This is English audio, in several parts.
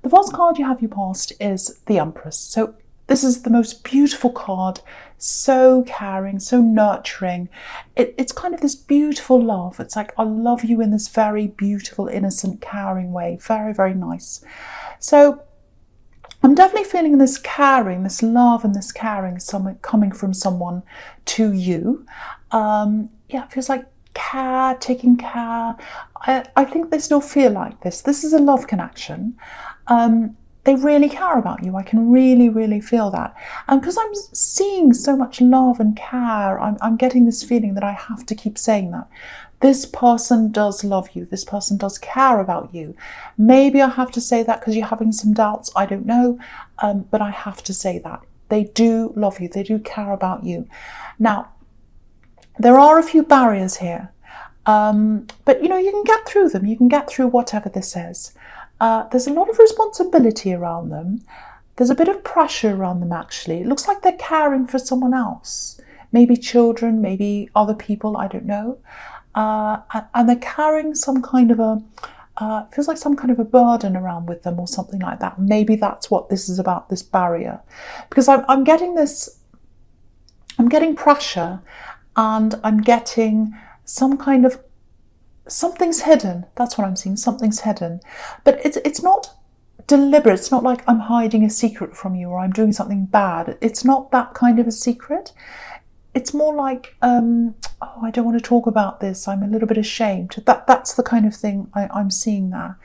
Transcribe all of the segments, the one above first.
The first card you have you past is the Empress. So this is the most beautiful card, so caring, so nurturing. It's kind of this beautiful love. It's like, I love you in this very beautiful, innocent, caring way. Very, very nice. So I'm definitely feeling this caring, this love and this caring coming from someone to you. Yeah, it feels like care, taking care. I think they still feel like this. This is a love connection. They really care about you. I can really, really feel that. And because I'm seeing so much love and care, I'm getting this feeling that I have to keep saying that. This person does love you. This person does care about you. Maybe I have to say that because you're having some doubts. I don't know. But I have to say that. They do love you. They do care about you. Now, there are a few barriers here. But, you know, you can get through them. You can get through whatever this is. There's a lot of responsibility around them. There's a bit of pressure around them, actually. It looks like they're caring for someone else. Maybe children, maybe other people, I don't know. And they're carrying some kind of feels like some kind of a burden around with them or something like that. Maybe that's what this is about, this barrier. Because I'm getting this, I'm getting pressure, and I'm getting some kind of, something's hidden. That's what I'm seeing. Something's hidden. But it's not deliberate. It's not like I'm hiding a secret from you or I'm doing something bad. It's not that kind of a secret. It's more like, oh, I don't want to talk about this. I'm a little bit ashamed. That's the kind of thing I'm seeing there.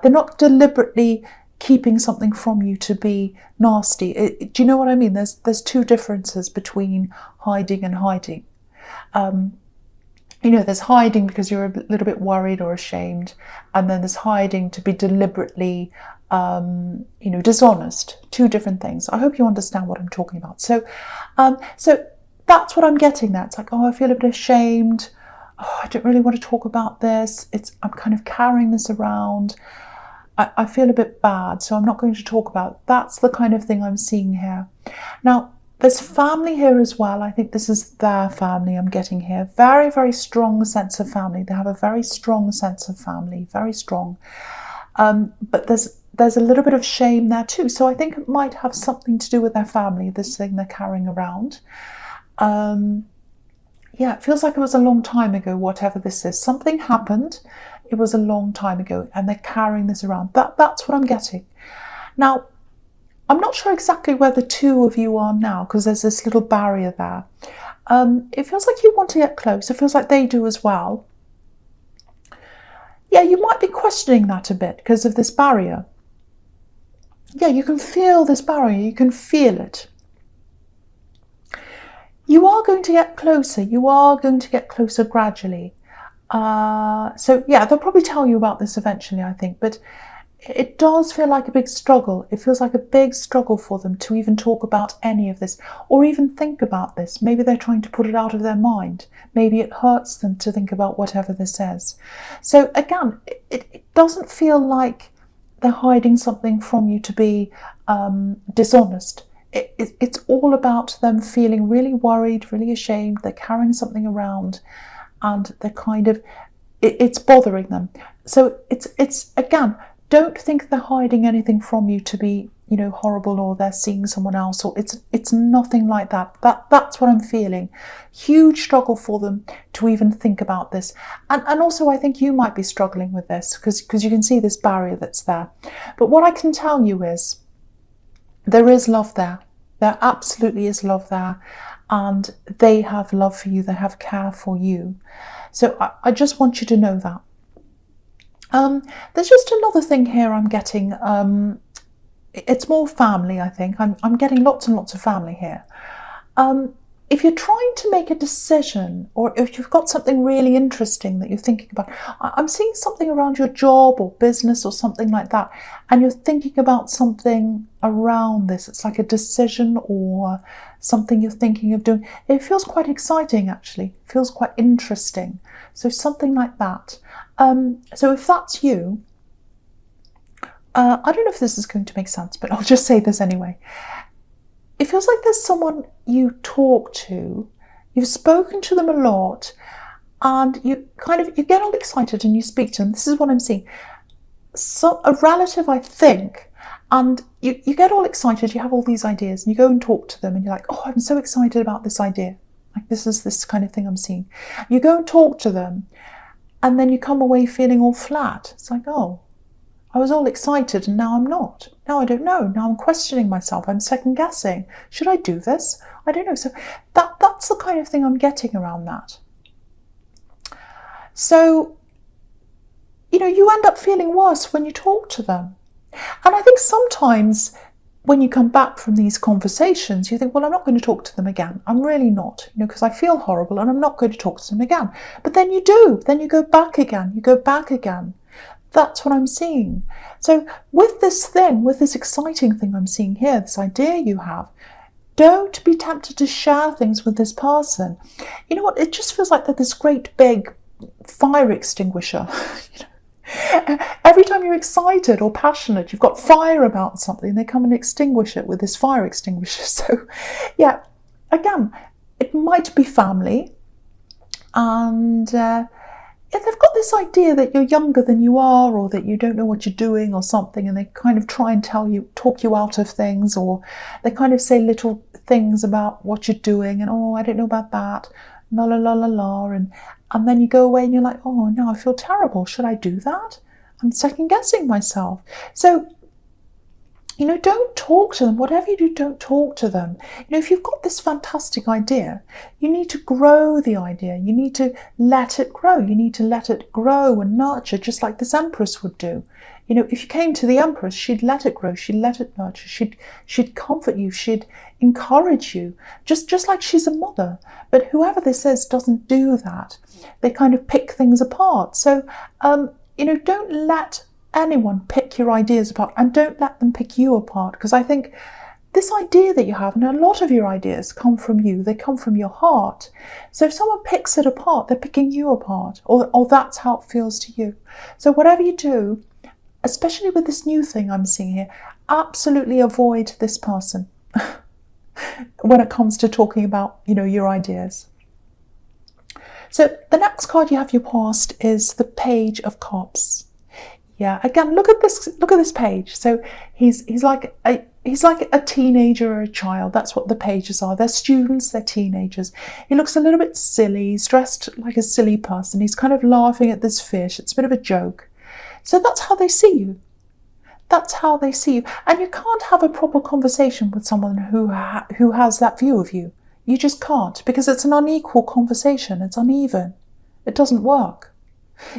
They're not deliberately keeping something from you to be nasty. Do you know what I mean? There's two differences between hiding and hiding. You know, there's hiding because you're a little bit worried or ashamed, and then there's hiding to be deliberately, you know, dishonest. Two different things. I hope you understand what I'm talking about. So that's what I'm getting there. It's like, oh, I feel a bit ashamed. Oh, I don't really want to talk about this. I'm kind of carrying this around. I feel a bit bad, so I'm not going to talk about it. That's the kind of thing I'm seeing here. Now, there's family here as well. I think this is their family I'm getting here. Very, very strong sense of family. They have a very strong sense of family, very strong. But there's a little bit of shame there too. So I think it might have something to do with their family, this thing they're carrying around. Yeah, it feels like it was a long time ago, whatever this is. Something happened. It was a long time ago, and they're carrying this around. That's what I'm getting. Now, I'm not sure exactly where the two of you are now, because there's this little barrier there. It feels like you want to get close. It feels like they do as well. Yeah, you might be questioning that a bit because of this barrier. Yeah, you can feel this barrier. You can feel it. You are going to get closer. You are going to get closer gradually. So yeah, they'll probably tell you about this eventually, I think. But it does feel like a big struggle. It feels like a big struggle for them to even talk about any of this or even think about this. Maybe they're trying to put it out of their mind. Maybe it hurts them to think about whatever this is. So again, it doesn't feel like they're hiding something from you to be dishonest. It's all about them feeling really worried, really ashamed. They're carrying something around and they're kind of, it's bothering them. So it's again, don't think they're hiding anything from you to be, you know, horrible, or they're seeing someone else, or it's nothing like that. That's what I'm feeling. Huge struggle for them to even think about this. And also I think you might be struggling with this because you can see this barrier that's there. But what I can tell you is there is love there. There absolutely is love there. And they have love for you. They have care for you. So I just want you to know that. There's just another thing here I'm getting. It's more family, I think. I'm getting lots and lots of family here. If you're trying to make a decision, or if you've got something really interesting that you're thinking about, I'm seeing something around your job or business or something like that, and you're thinking about something around this. It's like a decision or something you're thinking of doing. It feels quite exciting, actually. It feels quite interesting. So something like that. So if that's you, I don't know if this is going to make sense, but I'll just say this anyway. It feels like there's someone you talk to, you've spoken to them a lot, and you get all excited and you speak to them. This is what I'm seeing. a relative, I think, and you get all excited, you have all these ideas, and you go and talk to them, and you're like, oh, I'm so excited about this idea. Like, this is this kind of thing I'm seeing. You go and talk to them, and then you come away feeling all flat. It's like, oh, I was all excited, and now I'm not. Now I don't know. Now I'm questioning myself. I'm second guessing. Should I do this? I don't know. So that's the kind of thing I'm getting around that. So, you end up feeling worse when you talk to them. And I think sometimes when you come back from these conversations, you think, well, I'm not going to talk to them again. I'm really not, because I feel horrible and I'm not going to talk to them again. But then you do. Then you go back again. You go back again. That's what I'm seeing. So with this exciting thing I'm seeing here, this idea you have, don't be tempted to share things with this person. You know what? It just feels like they're this great big fire extinguisher. Every time you're excited or passionate, you've got fire about something, they come and extinguish it with this fire extinguisher. So, yeah, again, it might be family, and they've got this idea that you're younger than you are, or that you don't know what you're doing or something, and they kind of try and talk you out of things, or they kind of say little things about what you're doing, and, oh, I don't know about that, la la la la la, and then you go away and you're like, oh, no, I feel terrible. Should I do that? I'm second guessing myself. So, don't talk to them. Whatever you do, don't talk to them. If you've got this fantastic idea, you need to grow the idea. You need to let it grow. You need to let it grow and nurture, just like this Empress would do. If you came to the Empress, she'd let it grow. She'd let it nurture. She'd comfort you. She'd encourage you, just like she's a mother. But whoever this is doesn't do that. They kind of pick things apart. So, don't let anyone pick your ideas apart, and don't let them pick you apart, because I think this idea that you have, and a lot of your ideas come from you, they come from your heart. So if someone picks it apart, they're picking you apart, or that's how it feels to you. So whatever you do, especially with this new thing I'm seeing here, absolutely avoid this person when it comes to talking about, your ideas. So the next card you have your past is the Page of Cups. Yeah, again, look at this page. So he's like a teenager or a child. That's what the pages are. They're students, they're teenagers. He looks a little bit silly. He's dressed like a silly person. He's kind of laughing at this fish. It's a bit of a joke. So that's how they see you. That's how they see you. And you can't have a proper conversation with someone who has that view of you. You just can't, because it's an unequal conversation. It's uneven. It doesn't work.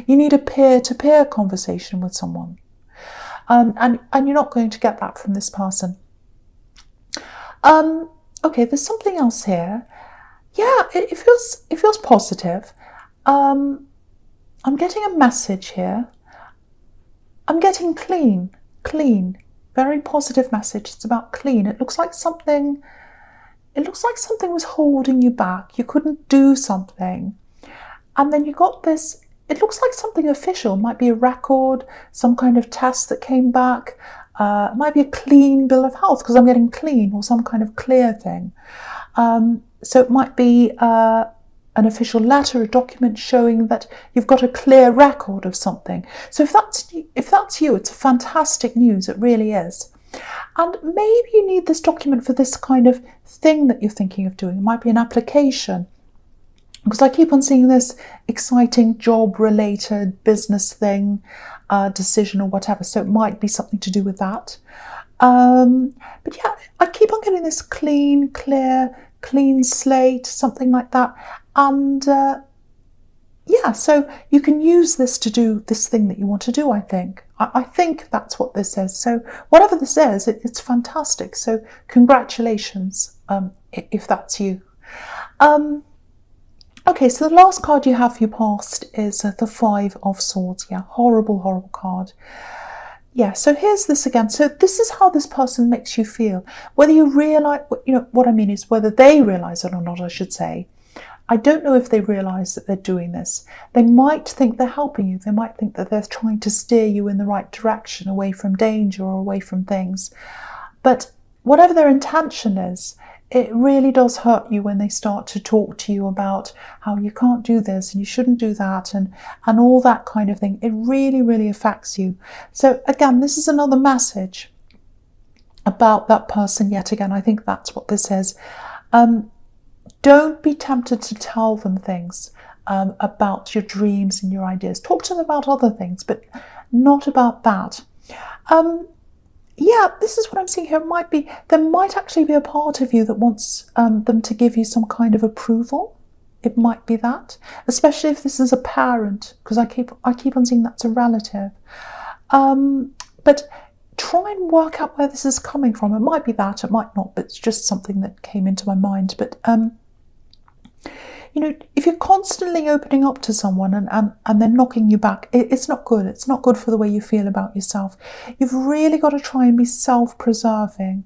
You need a peer-to-peer conversation with someone. And you're not going to get that from this person. Okay, there's something else here. Yeah, it feels positive. I'm getting a message here. I'm getting clean. Very positive message. It's about clean. It looks like something was holding you back. You couldn't do something. And then you got this. It looks like something official. It might be a record, some kind of test that came back. It might be a clean bill of health, because I'm getting clean, or some kind of clear thing. So it might be an official letter, a document showing that you've got a clear record of something. So if that's you, it's fantastic news. It really is. And maybe you need this document for this kind of thing that you're thinking of doing. It might be an application. Because I keep on seeing this exciting job-related business thing, decision or whatever. So it might be something to do with that. But yeah, I keep on getting this clean, clear, clean slate, something like that. And yeah, so you can use this to do this thing that you want to do, I think. I think that's what this is. So whatever this is, it's fantastic. So congratulations, if that's you. Okay, so the last card you have for your past is the Five of Swords. Yeah, horrible, horrible card. Yeah, so here's this again. So this is how this person makes you feel. Whether you realise, what I mean is whether they realise it or not, I should say. I don't know if they realise that they're doing this. They might think they're helping you. They might think that they're trying to steer you in the right direction, away from danger or away from things. But whatever their intention is, it really does hurt you when they start to talk to you about how you can't do this and you shouldn't do that and all that kind of thing. It really, really affects you. So again, this is another message about that person yet again. I think that's what this is. Don't be tempted to tell them things about your dreams and your ideas. Talk to them about other things, but not about that. Yeah, this is what I'm seeing here. There might actually be a part of you that wants them to give you some kind of approval. It might be that, especially if this is a parent, because I keep on seeing that's a relative. But try and work out where this is coming from. It might be that, it might not, but it's just something that came into my mind. But you know, if you're constantly opening up to someone and they're knocking you back, it's not good. It's not good for the way you feel about yourself. You've really got to try and be self-preserving.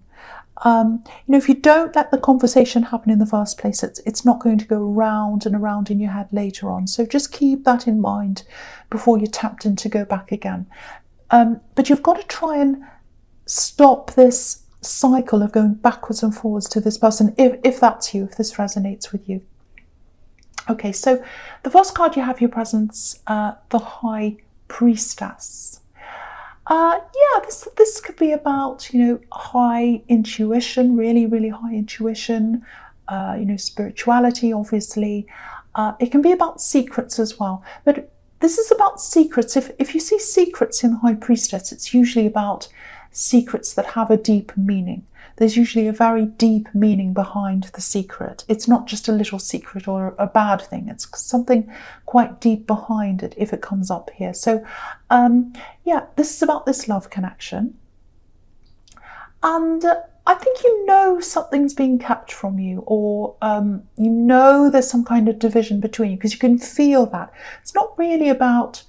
You know, if you don't let the conversation happen in the first place, it's not going to go round and around in your head later on. So just keep that in mind before you're tempted to go back again. But you've got to try and stop this cycle of going backwards and forwards to this person, if that's you, if this resonates with you. Okay, so the first card you have your presence, the High Priestess. Yeah, this could be about, you know, high intuition, really, really high intuition, you know, spirituality, obviously. It can be about secrets as well. But this is about secrets. If you see secrets in the High Priestess, it's usually about secrets that have a deep meaning. There's usually a very deep meaning behind the secret. It's not just a little secret or a bad thing. It's something quite deep behind it if it comes up here. So yeah, this is about this love connection. And I think you know something's being kept from you, or you know there's some kind of division between you, because you can feel that. It's not really about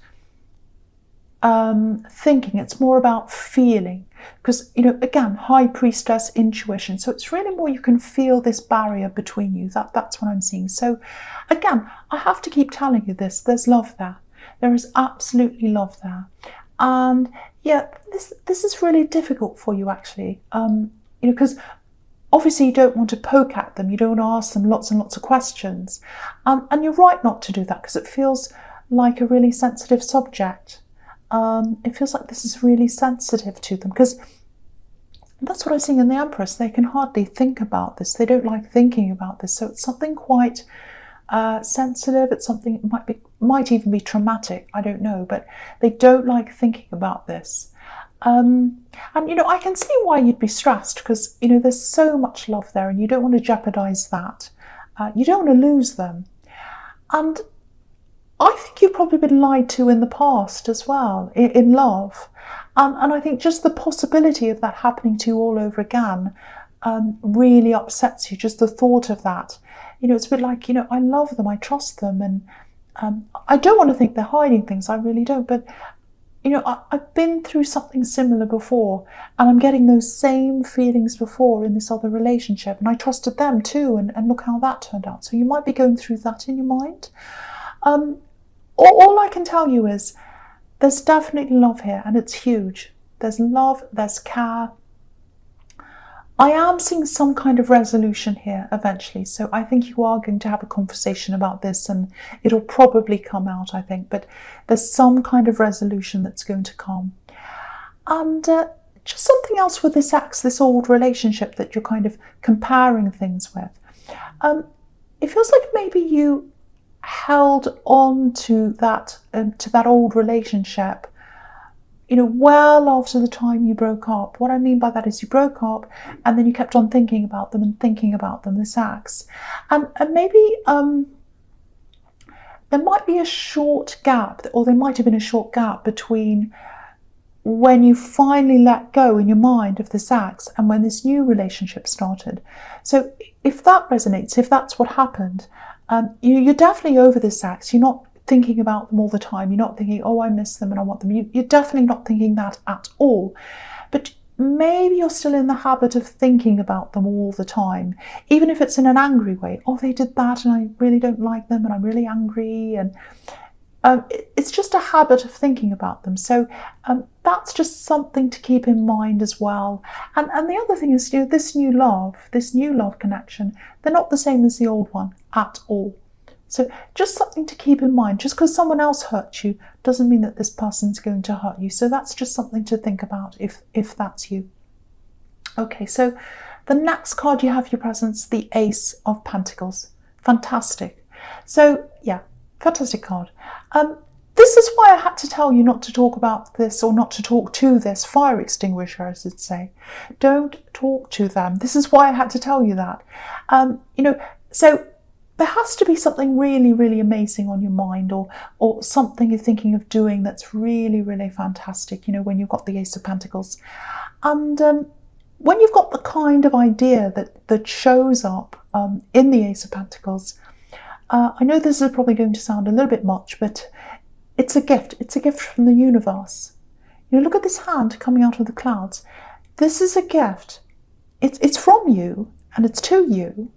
thinking, it's more about feeling, because, you know, again, High Priestess, intuition, so it's really more you can feel this barrier between you. That's what I'm seeing. So again, I have to keep telling you this, there's love there. There is absolutely love there. And yeah, this is really difficult for you, actually, you know, because obviously you don't want to poke at them, you don't want to ask them lots and lots of questions, and you're right not to do that, because it feels like a really sensitive subject. It feels like this is really sensitive to them, because that's what I'm seeing in the Empress. They can hardly think about this. They don't like thinking about this. So it's something quite sensitive. It's something might even be traumatic. I don't know, but they don't like thinking about this. And you know, I can see why you'd be stressed, because, you know, there's so much love there, and you don't want to jeopardize that. You don't want to lose them. And I think you've probably been lied to in the past as well, in love. And I think just the possibility of that happening to you all over again really upsets you, just the thought of that. You know, it's a bit like, you know, I love them, I trust them, and I don't want to think they're hiding things, I really don't. But, you know, I've been through something similar before, and I'm getting those same feelings before in this other relationship, and I trusted them too, and look how that turned out. So you might be going through that in your mind. All I can tell you is there's definitely love here, and it's huge. There's love, there's care. I am seeing some kind of resolution here eventually, so I think you are going to have a conversation about this, and it'll probably come out, I think, but there's some kind of resolution that's going to come. And just something else with this ex, this old relationship that you're kind of comparing things with. It feels like maybe you held on to that old relationship, you know, well after the time you broke up. What I mean by that is you broke up and then you kept on thinking about them and thinking about them, this ex. And maybe there might be a short gap, or there might have been a short gap between when you finally let go in your mind of this ex and when this new relationship started. So if that resonates, if that's what happened, you're definitely over this ex. You're not thinking about them all the time. You're not thinking, oh, I miss them and I want them. You're definitely not thinking that at all. But maybe you're still in the habit of thinking about them all the time, even if it's in an angry way. Oh, they did that and I really don't like them and I'm really angry. And it's just a habit of thinking about them. So that's just something to keep in mind as well. And the other thing is, this new love connection, they're not the same as the old one at all. So just something to keep in mind. Just because someone else hurt you doesn't mean that this person's going to hurt you. So that's just something to think about if that's you. Okay, so the next card you have for your presence, the Ace of Pentacles. Fantastic. So yeah, fantastic card. This is why I had to tell you not to talk about this, or not to talk to this fire extinguisher, I should say. Don't talk to them. This is why I had to tell you that. So there has to be something really, really amazing on your mind, or something you're thinking of doing that's really, really fantastic, when you've got the Ace of Pentacles. And when you've got the kind of idea that shows up in the Ace of Pentacles, I know this is probably going to sound a little bit much, but it's a gift. It's a gift from the universe. Look at this hand coming out of the clouds. This is a gift. It's from you, and it's to you.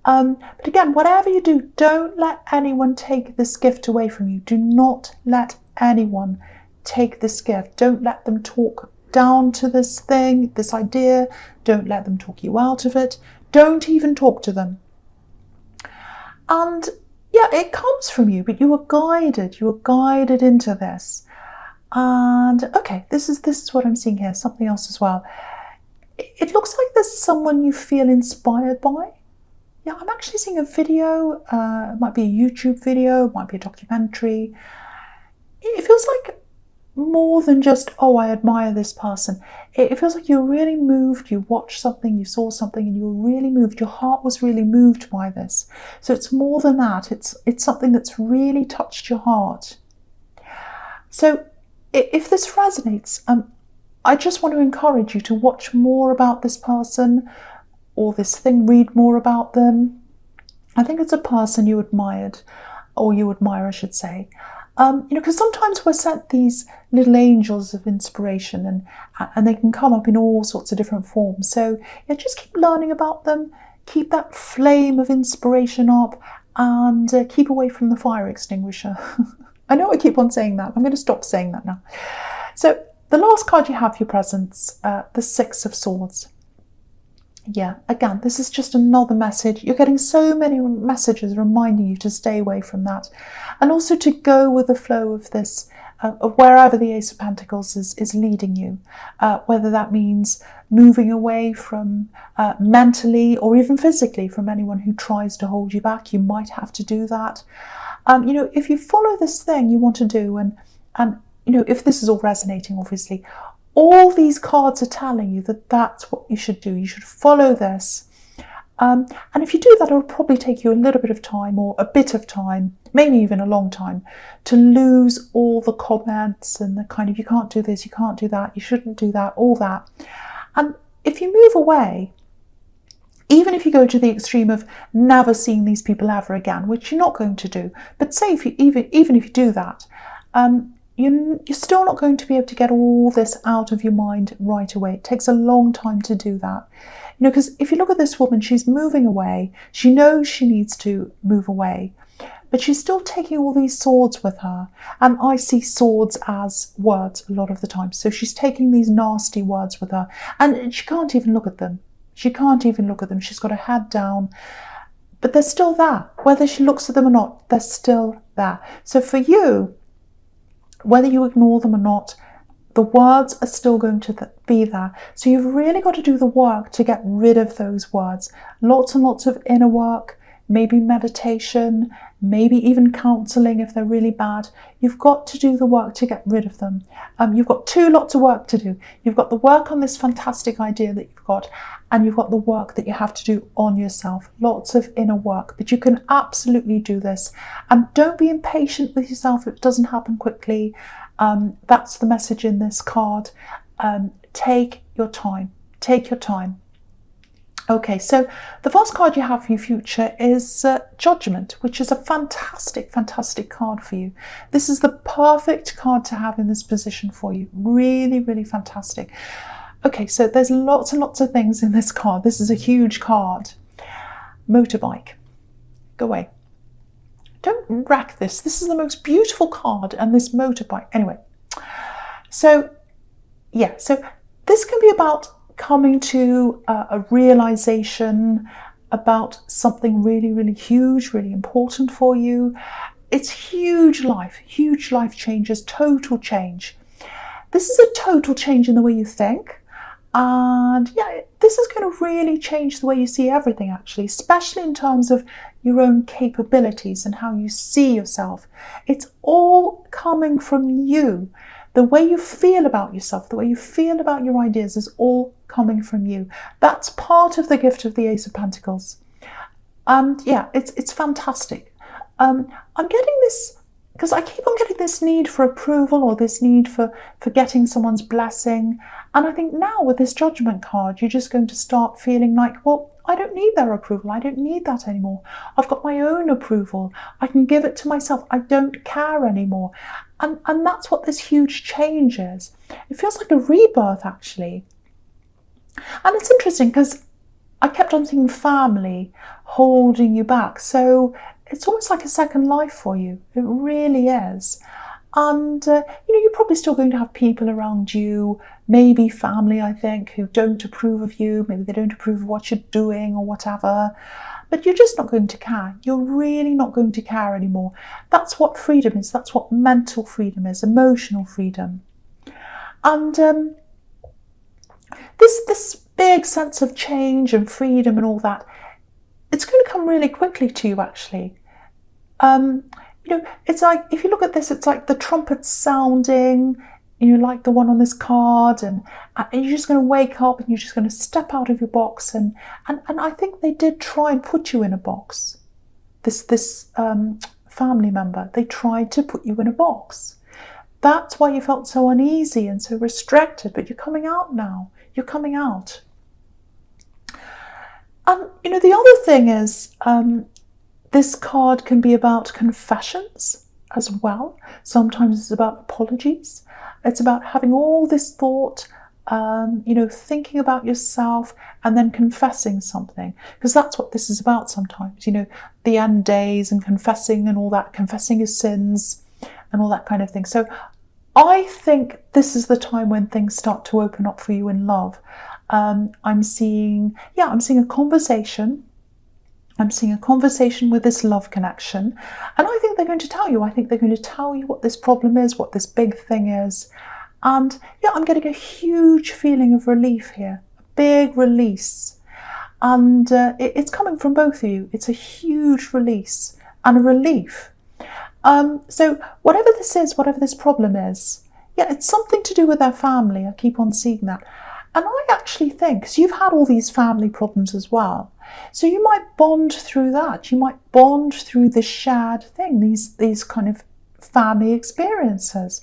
But again, whatever you do, don't let anyone take this gift away from you. Do not let anyone take this gift. Don't let them talk down to this thing, this idea. Don't let them talk you out of it. Don't even talk to them. And yeah, it comes from you, but you are guided. You are guided into this. And okay, this is what I'm seeing here. Something else as well. It looks like there's someone you feel inspired by. Yeah, I'm actually seeing a video. It might be a YouTube video. It might be a documentary. It feels like more than just, oh, I admire this person. It feels like you're really moved. You watched something, you saw something, and you were really moved. Your heart was really moved by this. So it's more than that. It's something that's really touched your heart. So if this resonates, I just want to encourage you to watch more about this person or this thing, read more about them. I think it's a person you admired, or you admire, I should say. Because sometimes we're sent these little angels of inspiration, and they can come up in all sorts of different forms. So yeah, just keep learning about them, keep that flame of inspiration up, and keep away from the fire extinguisher. I know I keep on saying that. I'm going to stop saying that now. So the last card you have for your presence, the Six of Swords. Yeah, again, this is just another message. You're getting so many messages reminding you to stay away from that, and also to go with the flow of this, of wherever the Ace of Pentacles is leading you, whether that means moving away from mentally or even physically from anyone who tries to hold you back. You might have to do that. If you follow this thing you want to do, and if this is all resonating, obviously, all these cards are telling you that that's what you should do. You should follow this. And if you do that, it'll probably take you a little bit of time, or a bit of time, maybe even a long time, to lose all the comments and the kind of, you can't do this, you can't do that, you shouldn't do that, all that. And if you move away, even if you go to the extreme of never seeing these people ever again, which you're not going to do, but say if you, even if you do that, you're still not going to be able to get all this out of your mind right away. It takes a long time to do that. Because if you look at this woman, she's moving away. She knows she needs to move away, but she's still taking all these swords with her. And I see swords as words a lot of the time. So she's taking these nasty words with her, and she can't even look at them. She can't even look at them. She's got her head down, but they're still there. Whether she looks at them or not, they're still there. So for you, whether you ignore them or not, the words are still going to be there. So you've really got to do the work to get rid of those words. Lots and lots of inner work, maybe meditation, maybe even counselling if they're really bad. You've got to do the work to get rid of them. You've got lots of work to do. You've got the work on this fantastic idea that you've got, and you've got the work that you have to do on yourself. Lots of inner work, but you can absolutely do this. And don't be impatient with yourself if it doesn't happen quickly. That's the message in this card. Take your time. Take your time. Okay, so the first card you have for your future is Judgment, which is a fantastic, fantastic card for you. This is the perfect card to have in this position for you. Really, really fantastic. Okay, so there's lots and lots of things in this card. This is a huge card. Motorbike. Go away. Don't wreck this. This is the most beautiful card, and this motorbike. Anyway, so yeah, so this can be about coming to a realization about something really, really huge, really important for you. It's huge life changes, total change. This is a total change in the way you think. And yeah, this is going to really change the way you see everything, actually, especially in terms of your own capabilities and how you see yourself. It's all coming from you. The way you feel about yourself, the way you feel about your ideas is all coming from you. That's part of the gift of the Ace of Pentacles. And yeah, it's fantastic. I'm getting this, because I keep on getting this need for approval, or this need for getting someone's blessing. And I think now with this Judgment card, you're just going to start feeling like, well, I don't need their approval. I don't need that anymore. I've got my own approval. I can give it to myself. I don't care anymore. And that's what this huge change is. It feels like a rebirth, actually. And it's interesting because I kept on thinking family holding you back. So it's almost like a second life for you. It really is. And, you're probably still going to have people around you, maybe family, I think, who don't approve of you. Maybe they don't approve of what you're doing or whatever. But you're just not going to care. You're really not going to care anymore. That's what freedom is. That's what mental freedom is, emotional freedom. And this big sense of change and freedom and all that, it's going to come really quickly to you, actually. It's like, if you look at this, it's like the trumpets sounding, like the one on this card, and you're just going to wake up and you're just going to step out of your box. And I think they did try and put you in a box. This family member, they tried to put you in a box. That's why you felt so uneasy and so restricted, but you're coming out now. You're coming out. And, the other thing is, this card can be about confessions as well. Sometimes it's about apologies. It's about having all this thought, thinking about yourself and then confessing something. Because that's what this is about sometimes, the end days and confessing and all that, confessing your sins and all that kind of thing. So I think this is the time when things start to open up for you in love. I'm seeing a conversation. I'm seeing a conversation with this love connection. And I think they're going to tell you. I think they're going to tell you what this problem is, what this big thing is. And yeah, I'm getting a huge feeling of relief here, a big release. And it's coming from both of you. It's a huge release and a relief. So whatever this is, whatever this problem is, yeah, it's something to do with their family. I keep on seeing that. And I actually think, because you've had all these family problems as well, so you might bond through that. You might bond through this shared thing, these kind of family experiences.